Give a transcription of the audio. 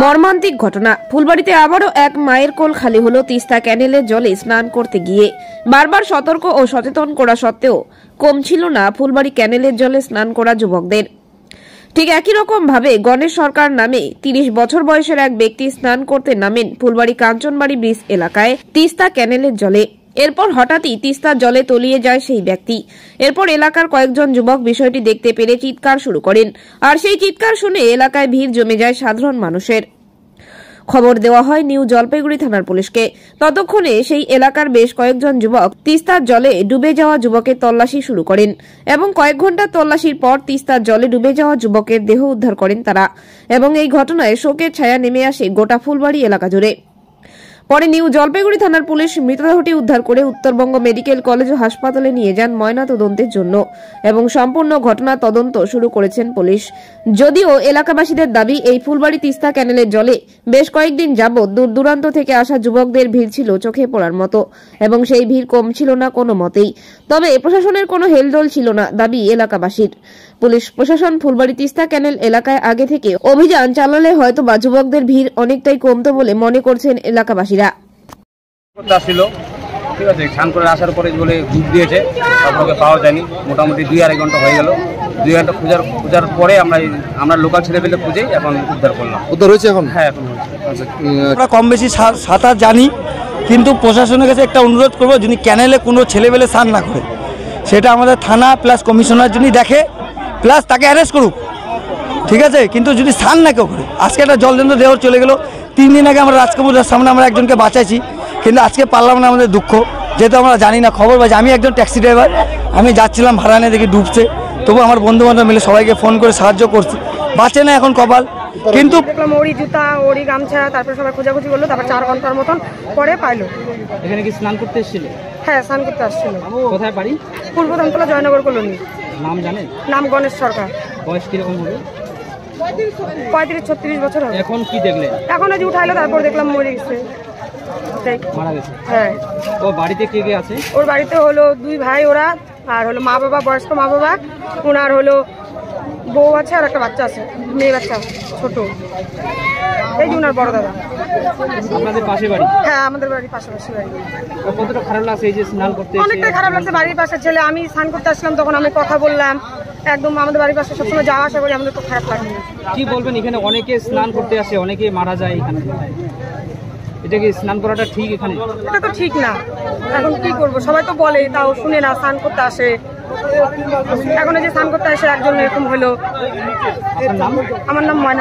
মর্মান্তিক ঘটনা। ফুলবাড়িতে আবারও এক মায়ের কোল খালি হলো তিস্তা ক্যানেলের জলে স্নান করতে গিয়ে। বারবার সতর্ক ও সচেতন করা সত্ত্বেও কমছিল না ফুলবাড়ি ক্যানেলের জলে স্নান করা যুবকদের। ঠিক একই রকম ভাবে গণেশ সরকার নামে ৩০ বছর বয়সের এক ব্যক্তি স্নান করতে নামেন ফুলবাড়ি কাঞ্চনবাড়ি ব্রিজ এলাকায় তিস্তা ক্যানেলের জলে। এরপর হঠাৎই তিস্তার জলে তলিয়ে যায় সেই ব্যক্তি। এরপর এলাকার কয়েকজন যুবক বিষয়টি দেখতে পেরে চিৎকার শুরু করেন, আর সেই চিৎকার শুনে এলাকায় ভিড় জমে যায় সাধারণ মানুষের। খবর দেওয়া হয় নিউ জলপাইগুড়ি থানার পুলিশকে। ততক্ষণে সেই এলাকার বেশ কয়েকজন যুবক তিস্তার জলে ডুবে যাওয়া যুবকের তল্লাশি শুরু করেন এবং কয়েক ঘন্টা তল্লাশির পর তিস্তার জলে ডুবে যাওয়া যুবকের দেহ উদ্ধার করেন তারা। এবং এই ঘটনায় শোকের ছায়া নেমে আসে গোটা ফুলবাড়ি এলাকা জুড়ে। পরে নিউ জলপাইগুড়ি থানার পুলিশ মৃতদেহটি উদ্ধার করে উত্তরবঙ্গ মেডিকেল কলেজ ও হাসপাতালে নিয়ে যান ময়না তদন্তের জন্য এবং সম্পূর্ণ ঘটনা তদন্ত শুরু করেছেন পুলিশ। যদিও এলাকাবাসীদের দাবি, এই ফুলবাড়ি তিস্তা ক্যানেলের জলে বেশ কয়েকদিন যাবৎ দূর দূরান্ত থেকে আসা যুবকদের ভিড় ছিল চোখে পড়ার মতো এবং সেই ভিড় কমছিল না কোনো মতেই। তবে প্রশাসনের কোনো হেলদোল ছিল না দাবি এলাকাবাসীর। পুলিশ প্রশাসন ফুলবাড়ি তিস্তা ক্যানেল এলাকায় আগে থেকে অভিযান চালালে হয়তোবা যুবকদের ভিড় অনেকটাই কমতো বলে মনে করছেন এলাকাবাসীরা। ঠিক আছে, স্নান করে আসার পরে বলে ডুব দিয়েছে, তারপরে পাওয়া যায়নি। মোটামুটি 2-2.5 ঘন্টা হয়ে গেল। 2 ঘন্টা খোঁজার পরে আমরা লোকাল ছেলে পেলে খুঁজেই এখন উদ্ধার করলাম। উদ্ধার হয়েছে এখন? হ্যাঁ, এখন হয়েছে। আচ্ছা, আমরা কম বেশি সাঁতার জানি, কিন্তু প্রশাসনের কাছে একটা অনুরোধ করবো, যদি ক্যানেলে কোনো ছেলেবেলে স্নান না করে সেটা আমাদের থানা প্লাস কমিশনার যদি দেখে, প্লাস তাকে অ্যারেস্ট করুক, ঠিক আছে। কিন্তু যদি স্নান না কেউ করে, আজকে একটা জলজন্ত দেহ চলে গেল। 3 দিন আগে আমরা রাজকাপুরের সামনে আমরা একজনকে বাঁচাইছি, কিন্তু আজকে পারলাম না, আমাদের দুঃখ। যেহেতু আমরা জানি না, খবর পাইছি, আমি একজন ট্যাক্সি ড্রাইভার, আমি যাচ্ছিলাম ভাড়া নিয়ে, দেখি ডুবছে। তবু আমার বন্ধু বান্ধব মিলে সবাইকে ফোন করে সাহায্য করছি, বাঁচে না এখন কপাল। কিন্তু দেখলাম ওরই জুতা, ওরই গামছা, তারপরে সবাই খোঁজাখুঁজি করলো, তারপর 4 ঘন্টার মতন পরে পাইলো। এখানে কি স্নান করতে এসেছিল? হ্যাঁ, স্নান করতে আসছিল। কোথায় বাড়ি? পূর্ব ধানতলা, জয়নগর কলোনি। নাম জানেন? নাম গণেশ সরকার। বয়স কিরকম হবে? 35-36 বছর হবে। এখন কি দেখলেন? এখন আজ উঠাইলো, তারপর দেখলাম মরে গেছে। মারা গেছে? হ্যাঁ। ও বাড়িতে কে কে আছে? ওর বাড়িতে হলো 2 ভাই ওরা, আর হলো মা বাবা, বয়স্ক মা বাবা, ওনার হলো বউ আছে আর একটা বাচ্চা আছে, মেয়ে বাচ্চা ছোট। এই যে ওনার বড় দাদা। আপনাদের পাশে বাড়ি? হ্যাঁ, আমাদের বাড়ির পাশাপাশি বাড়ি। কতটা খারাপ লাগছে এই যে স্নান করতে? অনেকটাই খারাপ লাগছে। বাড়ির পাশে ছেলে, আমি স্নান করতে আসলাম, তখন আমি কথা বললাম, একদম আমাদের বাড়ির পাশে সবসময় যাওয়া আসা করি, আমাদের তো খারাপ লাগে। কি বলবেন, এখানে অনেকে স্নান করতে আসে, অনেকে মারা যায় এখানে, এটা কি স্নান করাটা ঠিক? এখানে এটা তো ঠিক না। এখন কি করবো, সবাই তো বলে, তাও শুনে না, স্নান করতে আসে। এখন যে স্নান করতে আসে একজন এরকম হলো। আপনার নাম? আমার নাম ময়না।